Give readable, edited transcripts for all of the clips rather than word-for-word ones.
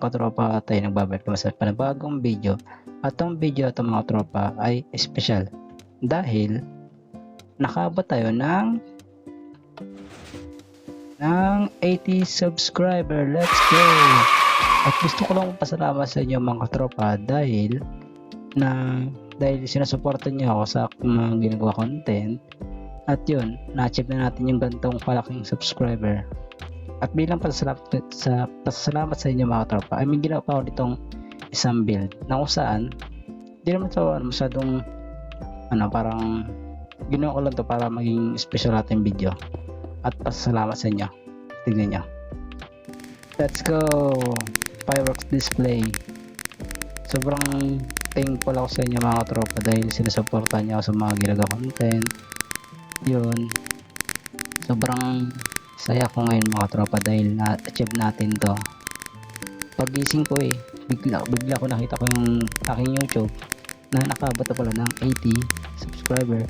mga katropa, tayo nagbabalik naman sa panibagong video. At ang video ito mga katropa ay special dahil nakaabot tayo ng 80 subscriber. Let's go! At gusto ko lang pasalamat sa inyo mga katropa dahil sinusuportan niyo ako sa mga ginagawa content. At yun, na-achieve na natin yung gantong kalaking subscriber. At bilang pasalamat sa inyo mga tropa, ay may ginawa ko ditong isang build na kung saan hindi naman ito masyadong parang ginawa ko lang to para maging special natin video. At pasalamat sa inyo. Tignan nyo. Let's go! Fireworks display. Sobrang thankful ako sa inyo mga tropa dahil sinusuportan niyo ako sa mga ginagawa content. Yun, sobrang saya ko ngayon mga tropa dahil na-achieve natin to. Pagising ko bigla ko nakita ko yung aking YouTube na nakabot na pala ng 80 subscriber.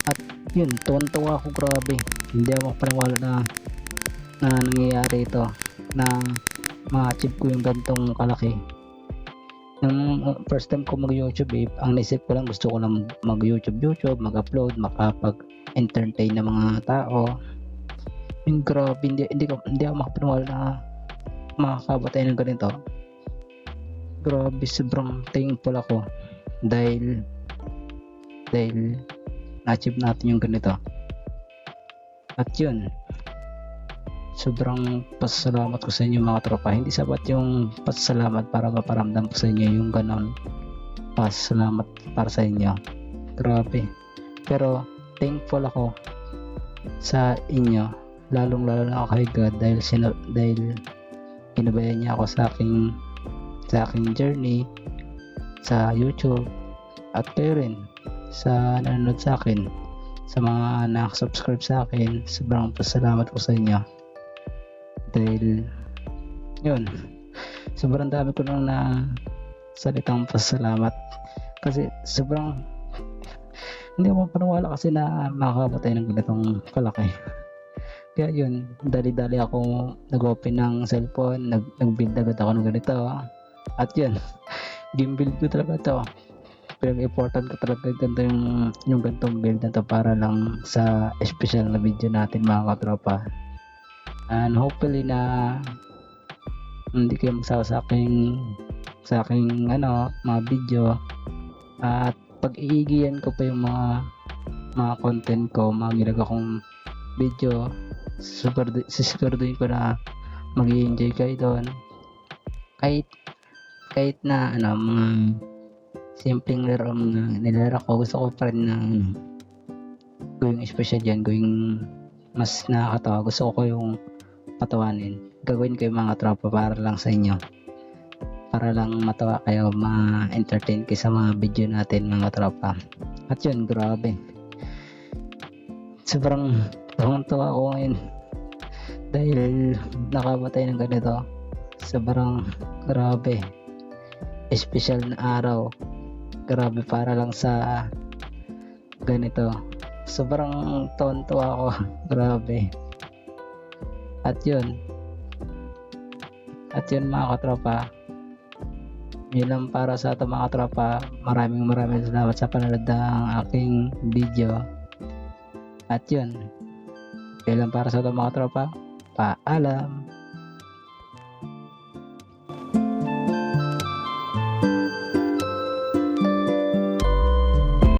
At yun, tuwan-tuwa ako, grabe. Hindi ako paniwala na nangyayari ito, na ma-achieve ko yung gantong kalaki. Nung first time ko mag-YouTube, ang naisip ko lang, gusto ko lang mag-YouTube, mag-upload, makapag-entertain ng mga tao. Yung grabe, hindi ako makapaniwala na makakabot tayo ng ganito. Grabe, sobrang thankful ako dahil na-achieve natin yung ganito. At yun, sobrang pasalamat ko sa inyo mga tropa. Hindi sapat yung pasalamat para maparamdam ko sa inyo yung ganon pasalamat para sa inyo. Grabe, pero thankful ako sa inyo, lalong lalo na ako kay God dahil ginabayan niya ako sa aking journey sa YouTube, at kayo rin sa nanonood sa akin, sa mga nakasubscribe sa akin. Sobrang pasalamat ko sa inyo dahil yun, sobrang dami ko lang na salitang pasalamat kasi sobrang hindi ako mapaniwala kasi na makakabot tayo ng ganitong kalaki. Kaya yun, dali-dali ako nag-open ng cellphone, nag-build agad ako ng ganito. At yun, game build ko talaga to. Pero important ko talaga ganito yung gantong build na to para lang sa special na video natin mga katropa. And hopefully na hindi kayo magsawa sa aking mga video. At pag-iigihan ko pa yung mga content ko, mga ginagawa kong video, sisiguraduhin ko na mag-i-enjoy kayo doon. Kahit na mga simpleng laro nilalaro ko, gusto ko pa rin na gawing special yan, gawing mas nakakatawa. Gusto ko yung patawanin, gagawin ko yung mga tropa para lang sa inyo, para lang matawa kayo, ma-entertain kayo sa mga video natin mga tropa. At yun, grabe, sobrang tuwang-tuwa ako ngayon dahil nakabatay ng ganito. Sobrang grabe, special na araw, grabe para lang sa ganito. Sobrang tuwang-tuwa ako, grabe. At yun mga katropa, yun lang para sa ito mga katropa. Maraming salamat sa panonood ng aking video. At yun lang para sa ito mga katropa. Paalam.